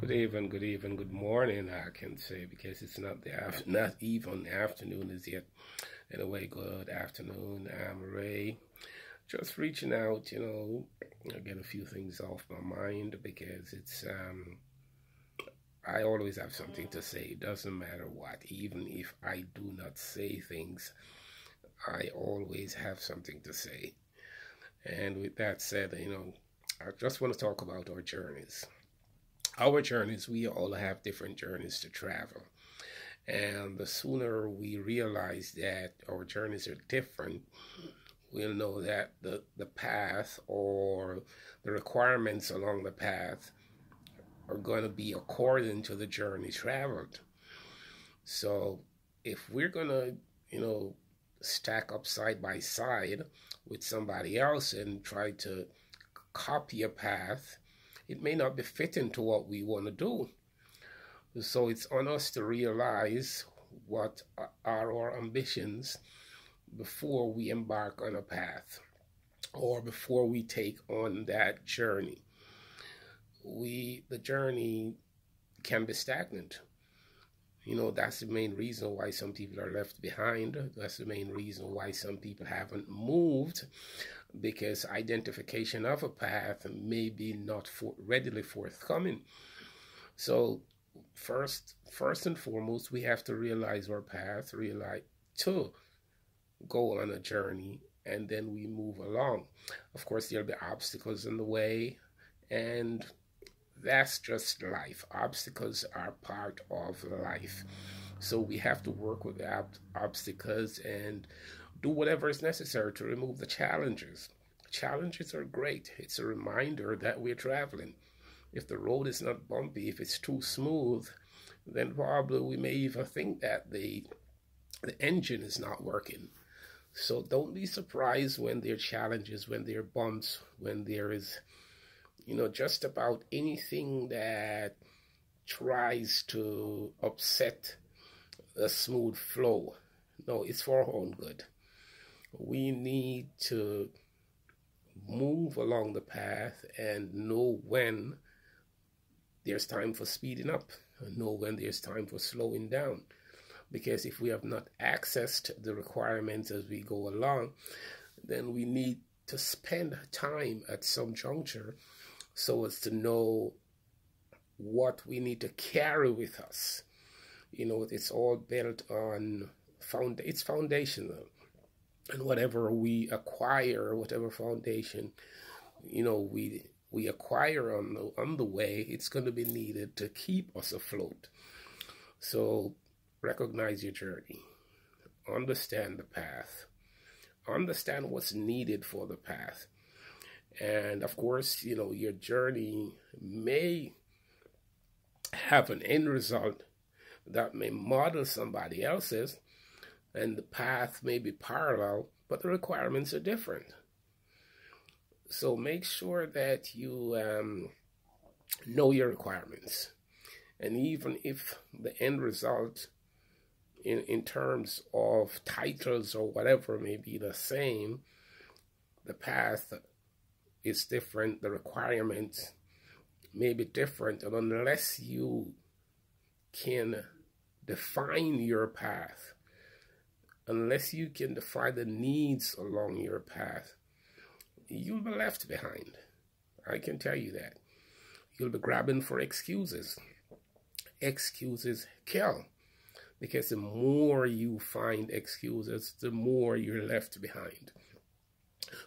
Good evening, good morning, I can say, because it's not not even afternoon as yet. Anyway, good afternoon. I'm Ray. Just reaching out, get a few things off my mind because I always have something to say. It doesn't matter what, even if I do not say things, I always have something to say. And with that said, I just want to talk about our journeys. Our journeys, we all have different journeys to travel. And the sooner we realize that our journeys are different, we'll know that the path or the requirements along the path are going to be according to the journey traveled. So if we're going to, stack up side by side with somebody else and try to copy a path, it may not be fitting to what we want to do. So it's on us to realize what are our ambitions before we embark on a path or before we take on that journey. The journey can be stagnant. That's the main reason why some people are left behind. That's the main reason why some people haven't moved, because identification of a path may be not readily forthcoming. So first and foremost, we have to realize our path, realize to go on a journey, and then we move along. Of course, there'll be obstacles in the way, and that's just life. Obstacles are part of life. So we have to work with the obstacles and do whatever is necessary to remove the challenges. Challenges are great. It's a reminder that we're traveling. If the road is not bumpy, if it's too smooth, then probably we may even think that the engine is not working. So don't be surprised when there are challenges, when there are bumps, when there is just about anything that tries to upset a smooth flow. No, it's for our own good. We need to move along the path and know when there's time for speeding up, and know when there's time for slowing down. Because if we have not accessed the requirements as we go along, then we need to spend time at some juncture so as to know what we need to carry with us. It's all built on it's foundational. And whatever we acquire, whatever foundation, we acquire on the way, it's going to be needed to keep us afloat. So recognize your journey. Understand the path. Understand what's needed for the path. And of course, your journey may have an end result that may model somebody else's, and the path may be parallel, but the requirements are different. So make sure that you know your requirements. And even if the end result in terms of titles or whatever may be the same, the path is different, the requirements may be different, and unless you can define your path, unless you can define the needs along your path, you'll be left behind. I can tell you that. You'll be grabbing for excuses. Excuses kill, because the more you find excuses, the more you're left behind.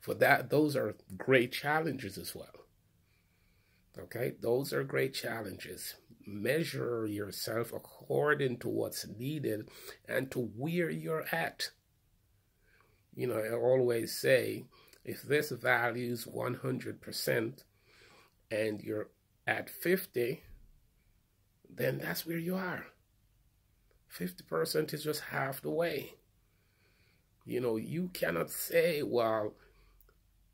For that, those are great challenges as well. Okay, those are great challenges. Measure yourself according to what's needed and to where you're at. I always say, if this values 100% and you're at 50, then that's where you are. 50% is just half the way. You cannot say, well,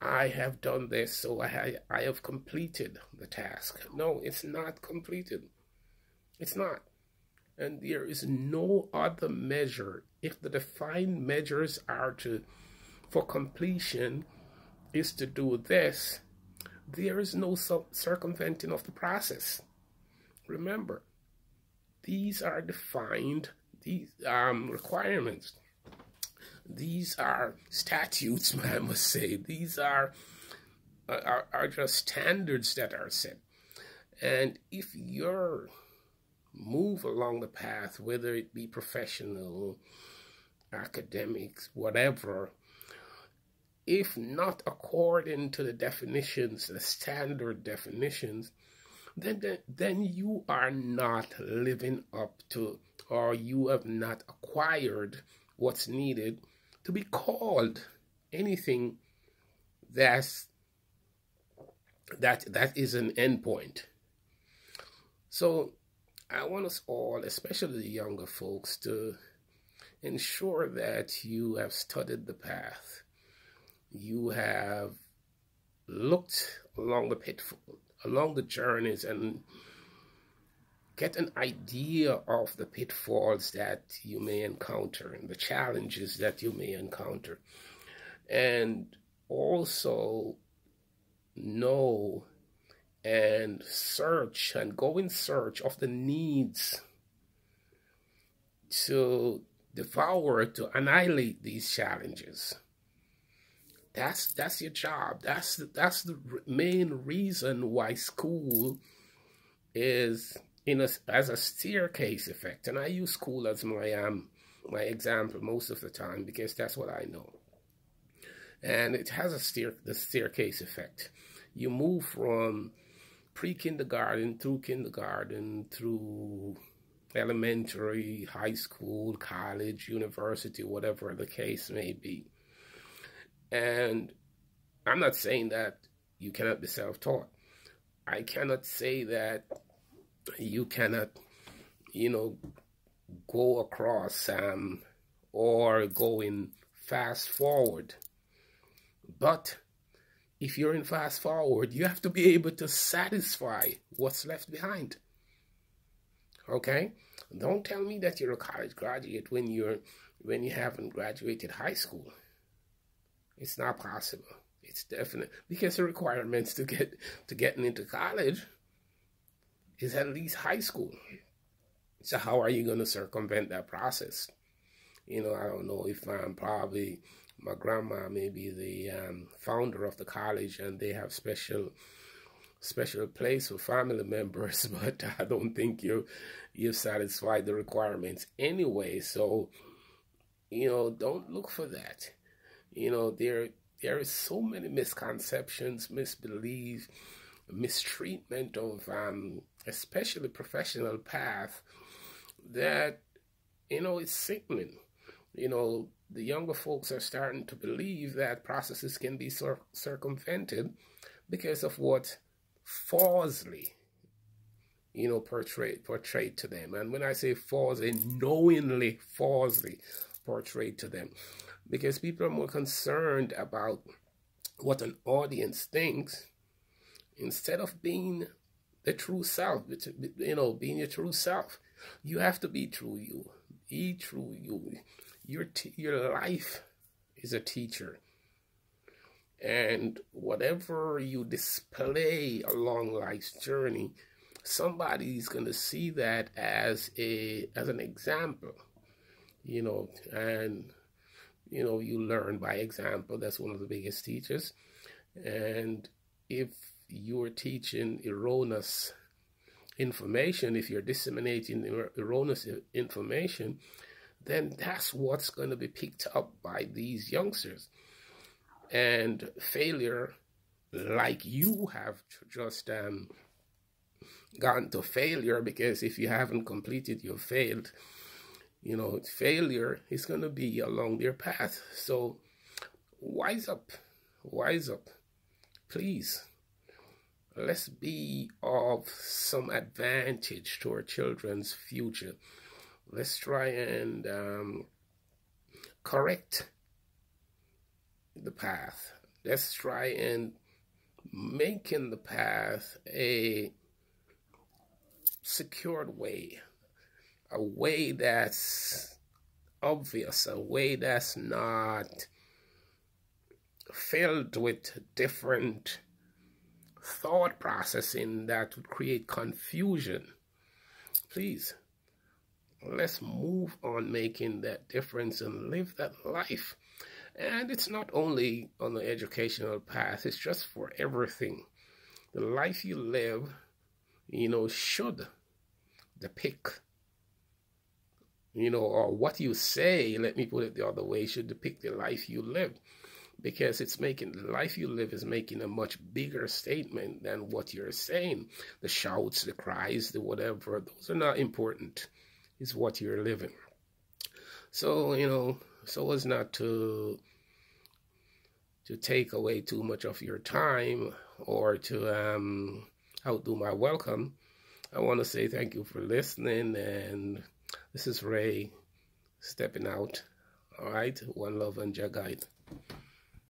I have done this, so I have completed the task. No, it's not completed. It's not. And there is no other measure. If the defined measures are for completion is to do this, there is no circumventing of the process. remember, these are defined, these requirements. These are statutes, I must say. These are just standards that are set. And if you're move along the path, whether it be professional, academics, whatever, if not according to the definitions, the standard definitions, then you are not living up to, or you have not acquired what's needed to be called anything that is an endpoint. So I want us all, especially the younger folks, to ensure that you have studied the path. You have looked along the pitfall, along the journeys, and get an idea of the pitfalls that you may encounter and the challenges that you may encounter. And also know and search and go in search of the needs to devour, to annihilate these challenges. That's your job. That's the main reason why school is as a staircase effect. And I use school as my example most of the time because that's what I know. And it has the staircase effect. You move from pre-kindergarten through elementary, high school, college, university, whatever the case may be. And I'm not saying that you cannot be self-taught. I cannot say that you cannot, go across or go in fast forward. But if you're in fast forward, you have to be able to satisfy what's left behind. Okay? Don't tell me that you're a college graduate when you haven't graduated high school. It's not possible. It's definite, because the requirements to getting into college is at least high school. So how are you going to circumvent that process? I don't know if probably my grandma may be the founder of the college and they have special place for family members, but I don't think you've satisfied the requirements anyway. So, don't look for that. There is so many misconceptions, misbeliefs, mistreatment of especially professional path that it's sickening. The younger folks are starting to believe that processes can be circumvented because of what falsely portrayed to them. And when I say falsely, knowingly falsely portrayed to them, because people are more concerned about what an audience thinks instead of being the true self. Being your true self. You have to be true you. Be true you. Your life is a teacher. And whatever you display along life's journey, somebody's going to see that as an example. And you learn by example. That's one of the biggest teachers. And if you're teaching erroneous information, if you're disseminating erroneous information, then that's what's going to be picked up by these youngsters. And failure, like you have just gotten to failure, because if you haven't completed, you've failed. Failure is going to be along their path. So wise up, please. Let's be of some advantage to our children's future. Let's try and correct the path. Let's try and making the path a secured way, a way that's obvious, a way that's not filled with different thought processing that would create confusion. Please, let's move on making that difference and live that life. And it's not only on the educational path, it's just for everything. The life you live, should depict, or what you say, let me put it the other way, should depict the life you live. Because the life you live is making a much bigger statement than what you're saying. The shouts, the cries, the whatever, those are not important. It's what you're living. So, so as not to take away too much of your time or to outdo my welcome, I want to say thank you for listening, and this is Ray stepping out. All right, one love and Jah guide.